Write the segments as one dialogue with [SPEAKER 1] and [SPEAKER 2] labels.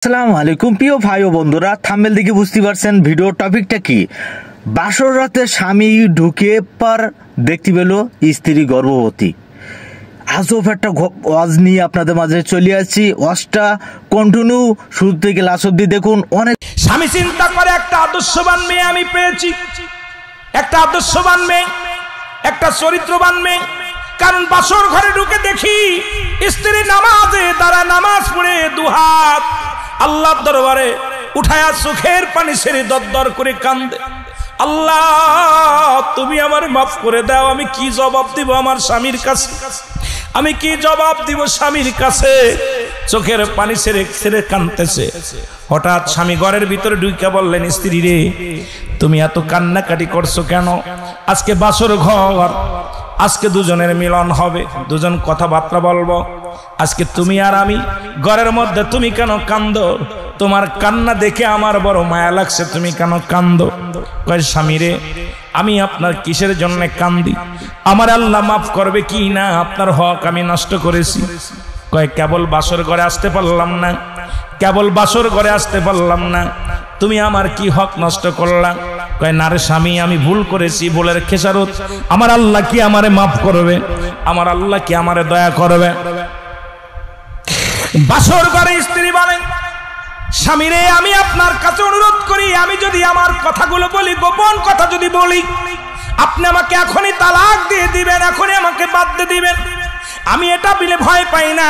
[SPEAKER 1] আসসালামু আলাইকুম প্রিয় ভাই ও বন্ধুরা, থাম্বনেল দেখে বুঝতে পারছেন ভিডিও টপিকটা কি। বাসর রাতে স্বামী ঢুকে পর দেখতে পেল স্ত্রী গর্ভবতী। আজব একটা ওয়াজ নিয়ে আপনাদের মাঝে চলে আসছি। ওয়াজটা কন্টিনিউ শুরু থেকে লাস্ট অব্দি দেখুন। অনেক
[SPEAKER 2] স্বামী চিন্তা করে একটা আদর্শবান মেয়ে আমি পেয়েছি, একটা আদর্শবান মেয়ে, একটা চরিত্রবান মেয়ে। কারণ বাসর ঘরে ঢুকে দেখি স্ত্রী নামাজে তারা নামাজ পড়ে দুহাত আল্লাহর দরবারে উঠায়া চোখের পানি ছেড়ে দরদর করে কান্দে। আল্লাহ তুমি আমার মাফ করে দাও। আমি কি জবাব দিব আমার স্বামীর কাছে? আমি কি জবাব দিব স্বামীর কাছে? চোখের পানি ছেড়ে ছেড়ে কাঁদতেছে। হঠাৎ স্বামী ঘরের ভিতরে ঢুকে বললেন, স্ত্রী রে তুমি এত কান্নাকাটি করছো কেন? আজকে বাসর ঘর, আজকে দুজনের মিলন হবে, দুজন কথাবার্তা বলবো। আজকে তুমি আর আমি ঘরের মধ্যে, তুমি কেন কান্দো? তোমার কান্না দেখে আমার বড় মায়া লাগছে, তুমি কেন কান্দো? কয় স্বামী রে আমি আপনার কিসের জন্য কান্দি? আমার আল্লাহ মাফ করবে কি না? আপনার হক আমি নষ্ট করেছি। কয় কেবল বাসর ঘরে আসতে পারলাম না, কেবল বাসর ঘরে আসতে পারলাম না, তুমি আমার কি হক নষ্ট করলাম? কয় না রে স্বামী আমি ভুল করেছি, ভুলের খেসারত আমার আল্লাহ কি আমারে মাফ করবে? আমার আল্লাহ কি আমারে দয়া করবে? বাসর ঘরে স্ত্রী বলেন, স্বামী রে আমি আপনার কাছে অনুরোধ করি, আমি যদি আমার কথাগুলো বলি, গোপন কথা যদি বলি, আপনি আমাকে এখনই তালাক দিয়ে দিবেন, এখনই আমাকে বাদ দিয়ে দিবেন। আমি এটা বলে ভয় পাই না।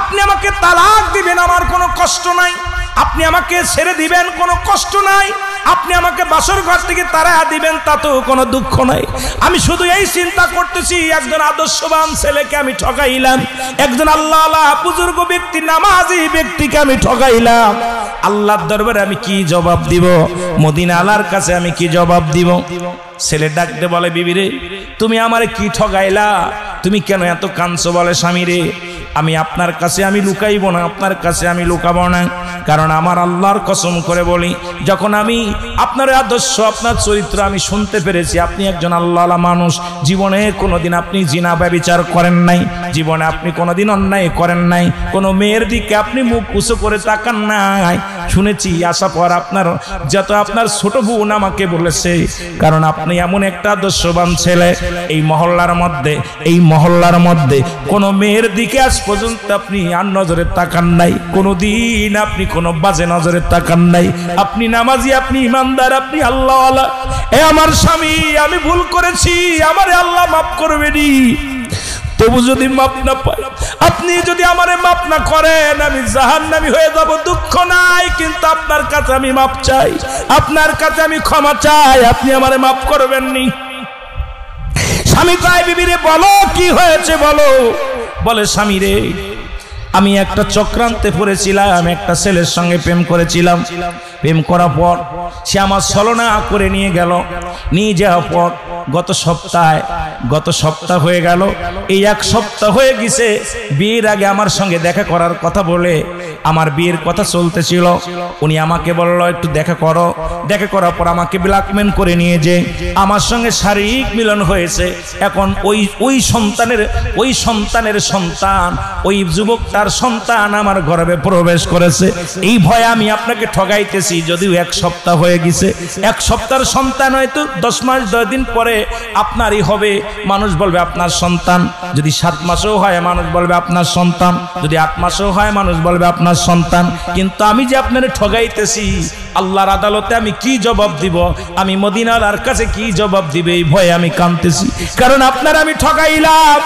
[SPEAKER 2] আপনি আমাকে তালাক দিবেন, আমার কোনো কষ্ট নাই। আপনি আমাকে ছেড়ে দিবেন, কোনো কষ্ট নাই। আপনি আমাকে বাসর ঘর থেকে তাড়া দিবেন, তাতেও কোনো দুঃখ নাই। আমি শুধু এই চিন্তা করতেছি, একজন আদর্শবান ছেলেকে আমি ঠকাইলাম, একজন আল্লাহ বুজুর্গ ব্যক্তি, নামাজি ব্যক্তিকে আমি ঠকাইলাম। আল্লাহর দরবারে আমি কি জবাব দিব? মদিনা আলার কাছে আমি কি জবাব দিব? ছেলে ডাকতে বলে, বিবি রে তুমি আমারে কি ঠকাইলা? তুমি কেন এত কাঁদছো? বলে স্বামী রে আমি আপনার কাছে আমি লুকাইব না, আপনার কাছে আমি লুকাবো না। কারণ আমার আল্লাহর কসম করে বলি, যখন আমি আপনার আদর্শ, আপনার চরিত্র আমি শুনতে পেরেছি, আপনি একজন আল্লাহওয়ালা মানুষ। জীবনে কোনোদিন আপনি জিনা ব্যভিচার করেন নাই, জীবনে আপনি কোনোদিন অন্যায় করেন নাই, কোনো মেয়ের দিকে আপনি মুখ উঁচু করে তাকান নাই। শুনেছি আশা পর আপনার যত আপনার ছোট বোন আমাকে বলেছে, কারণ আপনি এমন একটা আদর্শবান ছেলে। এই মহল্লার মধ্যে কোনো মেয়ের দিকে আজ পর্যন্ত আপনি আর নজরে তাকান নাই, কোনোদিন আপনি কোনো বাজে নজরে তাকান নাই। আপনি নামাজি, আপনি ইমানদার, আপনি আল্লাহওয়ালা। এ আমার স্বামী আমি ভুল করেছি, আমারে আল্লাহ মাফ করবেনি। তবু যদি মাফ না পাই, আপনি যদি আমারে মাফ না করেন, আমি জাহান্নামী হয়ে যাব। দুঃখ নাই, কিন্তু আপনার কাছে আমি মাফ চাই, আপনার কাছে আমি ক্ষমা চাই। আপনি আমারে মাফ করবেন নি। স্বামী কয়, বিবি রে বলো কি হয়েছে বলো। বলে স্বামী রে আমি একটা চক্রান্তে পড়েছিলাম, একটা ছেলের সঙ্গে প্রেম করেছিলাম। প্রেম করার পর সে আমার ছলনা করে নিয়ে গেল। নিয়ে যাওয়ার পর গত সপ্তাহ হয়ে গেল, এই এক সপ্তাহ হয়ে গেছে বিয়ের আগে আমার সঙ্গে দেখা করার কথা বলে, আমার বিয়ের কথা চলতেছিল। উনি আমাকে বলল একটু দেখা করো। দেখা করার পর আমাকে ব্ল্যাকমেল করে নিয়ে যে আমার সঙ্গে শারীরিক মিলন হয়েছে। এখন ওই সন্তানের সন্তান, ওই যুবকটার সন্তান আমার গর্ভে প্রবেশ করেছে। এই ভয়ে আমি আপনাকে ঠগাইতেছি। যদিও এক সপ্তাহ হয়ে গেছে, এক সপ্তাহের সন্তান হয়তো 10 মাস 10 দিন পরে আপনারই হবে। মানুষ বলবে আপনার সন্তান। যদি 7 মাসও হয় মানুষ বলবে আপনার সন্তান, যদি 8 মাসও হয় মানুষ বলবে আপনার সন্তান। কিন্তু আমি যে আপনারে ঠগাইতেছি, আল্লাহর আদালতে আমি কি জবাব দিব? আমি মদিনার কাছে কি জবাব দিবে? এই ভয়ে আমি কাঁদতেছি। কারণ আপনার আমি ঠগাইলাম।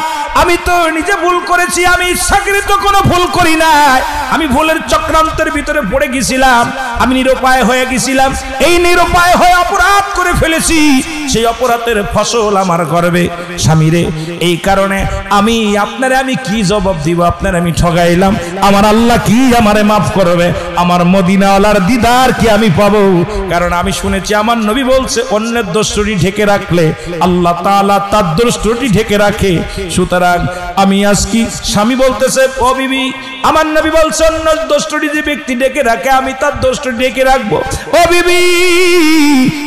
[SPEAKER 2] আমি তো নিজে ভুল করেছি, আমি ইচ্ছাকৃত কোনো ভুল করি নাই। আমি ভুলের চক্রান্তের ভিতরে পড়ে গেছিলাম, আমি নিরুপায় হয়ে গেছিলাম। এই নিরুপায় হয়ে অপরাধ করে ফেলেছি, সেই অপরাধের ফসল আমার গর্বে। স্বামী রে এই কারণে আমি কি জবাব দিব? আপনার আমি ঠগাইলাম, আমার আল্লাহ কি আমারে মাফ করবে? আমার মদিনাওয়ালার দিদার কি আমি পাবো? কারণ আমি শুনেছি আমার নবী বলছে, অন্যের দোষটি ঢেকে রাখলে আল্লাহ তাআলা তার দোষটি ঢেকে রাখে। সুতরাং আমি আজকে স্বামী বলতেছে, ও বিবি আমার নবী বলছেন দোষটি যে ব্যক্তি ডেকে রাখে আমি তার দোষটি ডেকে রাখবো। ও বিবি,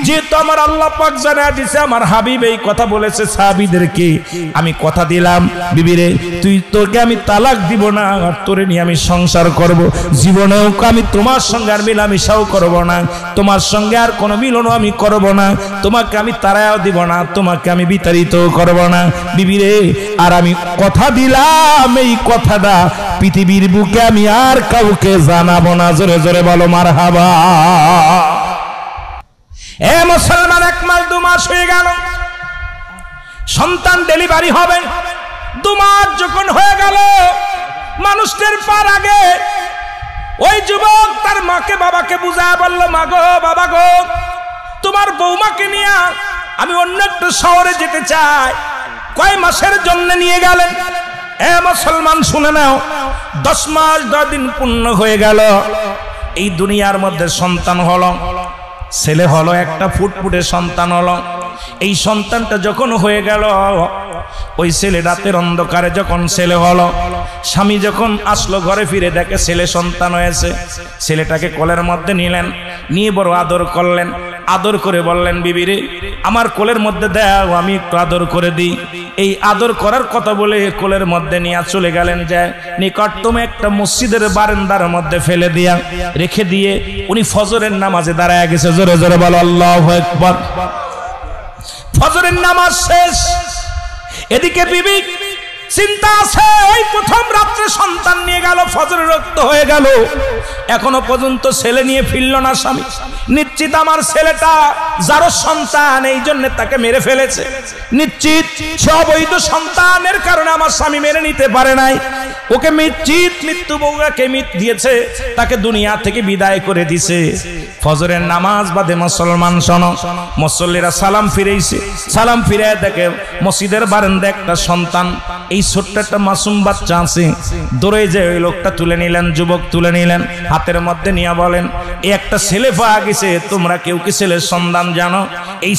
[SPEAKER 2] যেহেতু আমার আল্লাহ পাক জানায় দিয়েছে, আমার হাবিব এই কথা বলেছে সাহাবীদেরকে, আমি কথা দিলাম বিবি রে, তোকে আমি তালাক দিব না, আর তোরে নিয়ে আমি সংসার করব, জীবনেও আমি তোমার সঙ্গে আর মিলামিশাও করব না, তোমার সঙ্গে আর কোনো মিলনও আমি করব না, তোমাকে আমি তাড়াও দিব না, তোমাকে আমি বিতাড়িত করব না বিবি রে। আর আমি কথা দিলাম এই কথাটা পৃথিবীর বুকে আমি আর কাউকে জানাবো না। জোরে জোরে বলো মারহাবা। এ মুসলমান, 1 মাস 2 মাস হয়ে গেল, সন্তান ডেলিভারি হবে। 2 মাস যখন হয়ে গেল, মানুষের পার আগে ওই যুবক তার মাকে বাবাকে বুঝায় বলল, মা গো বাবা গো, তোমার বৌমাকে নিয়ে আমি অন্য একটা শহরে যেতে চাই। কয় মাসের জন্য নিয়ে গেলেন? এ মুসলমান শুনে নাও, 10 মাস 10 দিন পূর্ণ হয়ে গেল। এই দুনিয়ার মধ্যে সন্তান হলো, ছেলে হলো, একটা ফুটফুটে সন্তান হলো। এই সন্তানটা যখন হয়ে গেল, ওই ছেলে রাতের অন্ধকারে যখন ছেলে হলো, স্বামী যখন আসলো ঘরে ফিরে দেখে ছেলে সন্তান হয়েছে, ছেলেটাকে কোলের মধ্যে নিলেন, নিয়ে বড় আদর করলেন। আদর করে বললেন, বিবি রে আমার কোলের মধ্যে দাও, আমি একটু আদর করে দিই। এই আদর করার কথা বলে কোলের মধ্যে নিয়ে চলে গেলেন, যায় নিকটতম একটা মসজিদের বারান্দার মধ্যে ফেলে দিয়া রেখে দিয়ে উনি ফজরের নামাজে দাঁড়ায় গেছে। জোরে জোরে বলো আল্লাহু আকবার। ফজরের নামাজ শেষ, এদিকে বিবি চিন্তা আছে, ওই প্রথম রাত্রে সন্তান নিয়ে গেল, ফজরের রক্ত হয়ে গেল, এখনো পর্যন্ত ছেলে নিয়ে ফিরল না স্বামী। নিশ্চিত আমার ছেলেটা যার সন্তান, এই জন্য তাকে মেরে ফেলেছে। নিশ্চিত সে অবৈধ সন্তানের কারণে আমার স্বামী মেরে নিতে পারে নাই, ওকে নিশ্চিত মৃত্যু বউকে দিয়েছে, তাকে দুনিয়া থেকে বিদায় করে দিছে। ফজরের নামাজ বাদে মুসলমান শোনো, মুসল্লিরা সালাম ফিরেছে, সালাম ফিরে দেখে মসজিদের বারান্দায় একটা সন্তান, এই ছোট্ট একটা মাসুম বাচ্চা আছে। দৌড়ে যে ওই লোকটা তুলে নিলেন, যুবক তুলে নিলেন, হাতের মধ্যে নিয়ে বলেন, এই একটা ছেলে পাওয়া গেছে, তোমরা কেউ কি ছেলের সন্ধান জানো? এই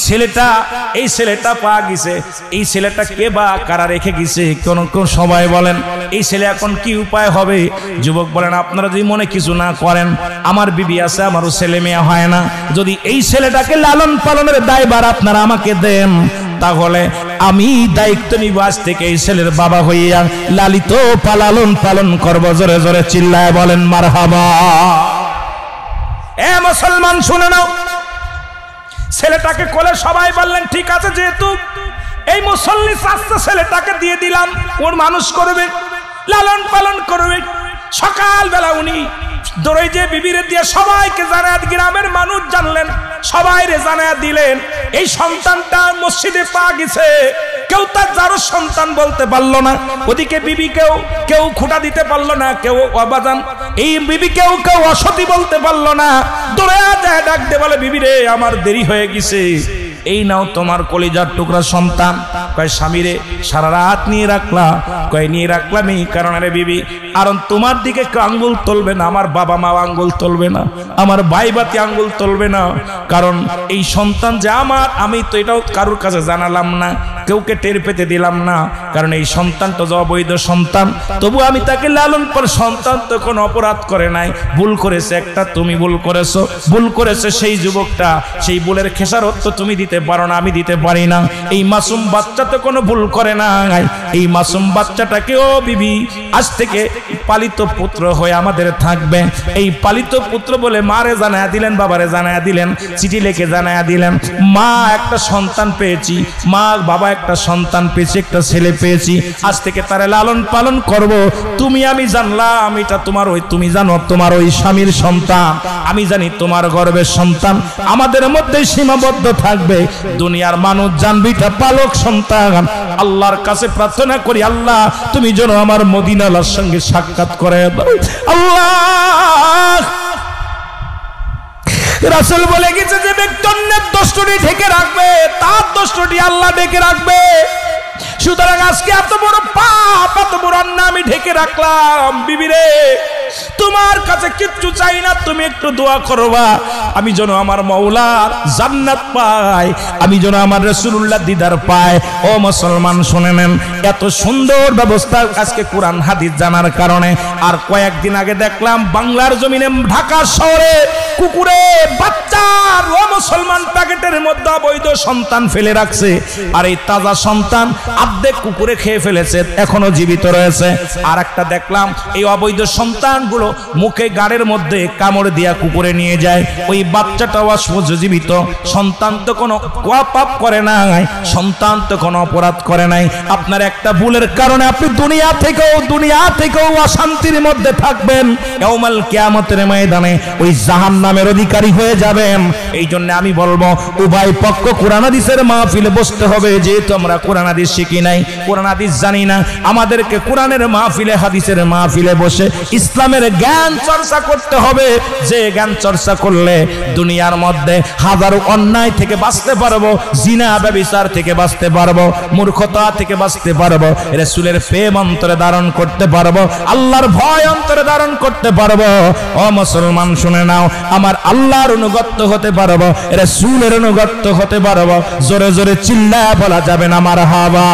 [SPEAKER 2] ছেলেটা পাওয়া গেছে, এই ছেলেটা কে বা কারা রেখে গেছে কোন সবাই বলেন, এই ছেলে এখন কি উপায় হবে? যুবক বলেন, আপনারা যদি মনে কিছু না করেন, আমার বিবি আছে, আমারও ছেলে মেয়ে হয় না, যদি এই ছেলেটাকে লালন পালনের দায়ভার আপনারা আমাকে দেন, তাহলে আমি দায়িত্ব নিব, আজ থেকে এই ছেলের বাবা হইয়া লালিত পালন পালন করব। জোরে জোরে চিল্লায় বলেন মারহাবা। এ মুসলমান শুনে নাও, ছেলেটাকে কোলে সবাই বললেন, ঠিক আছে, যেহেতু এই মুসল্লি চাচা ছেলেটাকে দিয়ে দিলাম, ওর মানুষ করবে, লালন পালন করবে। সকালবেলা উনি দৌড়ে যে বিবিরে দিয়ে সবাইকে জানায়, গ্রামের মানুষ জানলেন, সবাই রে জানায় দিলেন এই সন্তানটা মসজিদে পাওয়া গেছে। কেউ তার যারো সন্তান বলতে পারলো না, ওদিকে বিবি কেউ খুঁটা দিতে পারলো না, কেউ অবাজান এই বিবি কেউ অসতী বলতে পারলো না। দৌড়ে যায় ডাক দে বলে, বিবি রে আমার দেরি হয়ে গেছে, এই নাও তোমার কলিজার টুকরা সন্তান। কয় স্বামী রে সারা রাত নিয়ে রাখলা? কয় নিয়ে রাখলাম এই কারণে রে বিবি, কারণ তোমার দিকে কেউ আঙ্গুল তুলবে না, আমার বাবা মা আঙ্গুল তুলবে না, আমার ভাই বাতি আঙ্গুল তুলবে না, কারণ এই সন্তান যে আমার, আমি তো এটাও কারোর কাছে জানালাম না, কেউকে টের পেতে দিলাম না, কারণ এই সন্তানটা যে অবৈধ সন্তান, তবু আমি তাকে লালন করে, সন্তান তো কোনো অপরাধ করে নাই, ভুল করেছে একটা, তুমি ভুল করেছো, ভুল করেছে সেই যুবকটা, সেই ভুলের খেসারত তো তুমি দিতে পারো না, আমি দিতে পারি না। এই মাসুম বাচ্চা তো কোনো ভুল করে না, এই মাসুম বাচ্চাটাকে ও বিবি আজ থেকে পালিত পুত্র হয়ে আমাদের থাকবে। এই পালিত পুত্র বলে মারে জানায়া দিলেন, বাবারে জানায়া দিলেন, চিঠি লিখে জানায়া দিলেন, মা একটা সন্তান পেয়েছি, মা বাবা একটা সন্তান পেয়েছি, একটা ছেলে পেয়েছি, আজ থেকে তারে লালন পালন করব। তুমি আমি জানলাম এটা তোমার ওই, তুমি জানো তোমার ওই স্বামীর সন্তান, আমি জানি তোমার গর্ভের সন্তান, আমাদের মধ্যে সীমাবদ্ধ থাকবে। দুনিয়ার মানুষ জানবে এটা পালক সন্তান। আল্লাহর কাছে প্রার্থনা করি, আল্লাহ তুমি যেন আমার মদিনার সঙ্গে সাক্ষাৎ করে দাও। আল্লাহ রাসূল বলে গেছে যে ব্যক্তি অন্যের দোষটি ঢেকে রাখবে, তার দোষটি আল্লাহ ঢেকে রাখবে। সুতরাং আজকে এত বড় পাপ, এত বড় অন্যায় আমি ঢেকে রাখলাম, বিবি রে তোমার কাছে কিচ্ছু চাই না, তুমি একটু দোয়া করবা আমি যেন আমার মাওলার জান্নাত পাই, আমি যেন আমার রাসূলুল্লাহ দিদার পাই। ও মুসলমান শুনে নেন, এত সুন্দর ব্যবস্থা আজকে কোরআন হাদিস জানার কারণে। আর কয়েকদিন আগে দেখলাম বাংলার জমিনে ঢাকা শহরে কুকুরে বাচ্চার ও মুসলমান প্যাকেটের মধ্যে অবৈধ সন্তান ফেলে রাখছে, আর এই তাজা সন্তান অর্ধেক কুকুরে খেয়ে ফেলেছে, এখনো জীবিত রয়েছে। আর একটা দেখলাম এই অবৈধ সন্তানগুলো মুখে গাড়ের মধ্যে কামড় দিয়া কুকুরে নিয়ে যায়, ওই বাচ্চাটাও জীবিত। সন্তান তো কোনো পাপ করে নাই, সন্তান তো কোনো অপরাধ করে নাই। আপনার একটা ভুলের কারণে আপনি দুনিয়া থেকেও অশান্তির মধ্যে থাকবেন, ইয়াউমাল কিয়ামতের ময়দানে ওই জাহান্নামের অধিকারী হয়ে যাবেন। এই জন্য আমি বলবো উভয় পক্ষ কোরআন হাদিসের মাহফিলে বসতে হবে। যেহেতু আমরা কোরআন হাদিস শিখি নাই, কোরআন হাদিস জানি না, আমাদেরকে কোরআনের মাহফিলে হাদিসের মাহফিলে বসে ইসলামের জ্ঞান চর্চা করতে হবে। যে জ্ঞান চর্চা করলে দুনিয়ার মধ্যে হাজারো অন্যায় থেকে বাঁচতে পারবো, জিনা ব্যভিচার থেকে বাঁচতে পারবো, মূর্খতা থেকে বাঁচতে পারবো, রাসূলের প্রেম অন্তরে ধারণ করতে পারবো, আল্লাহর ভয় অন্তরে ধারণ করতে পারবো। ও মুসলমান শুনে নাও, আমার আল্লাহর অনুগত হতে পারবো, রাসূলের অনুগত হতে পারবো। জোরে জোরে চিল্লায়া বলা যাবে না মারহাবা।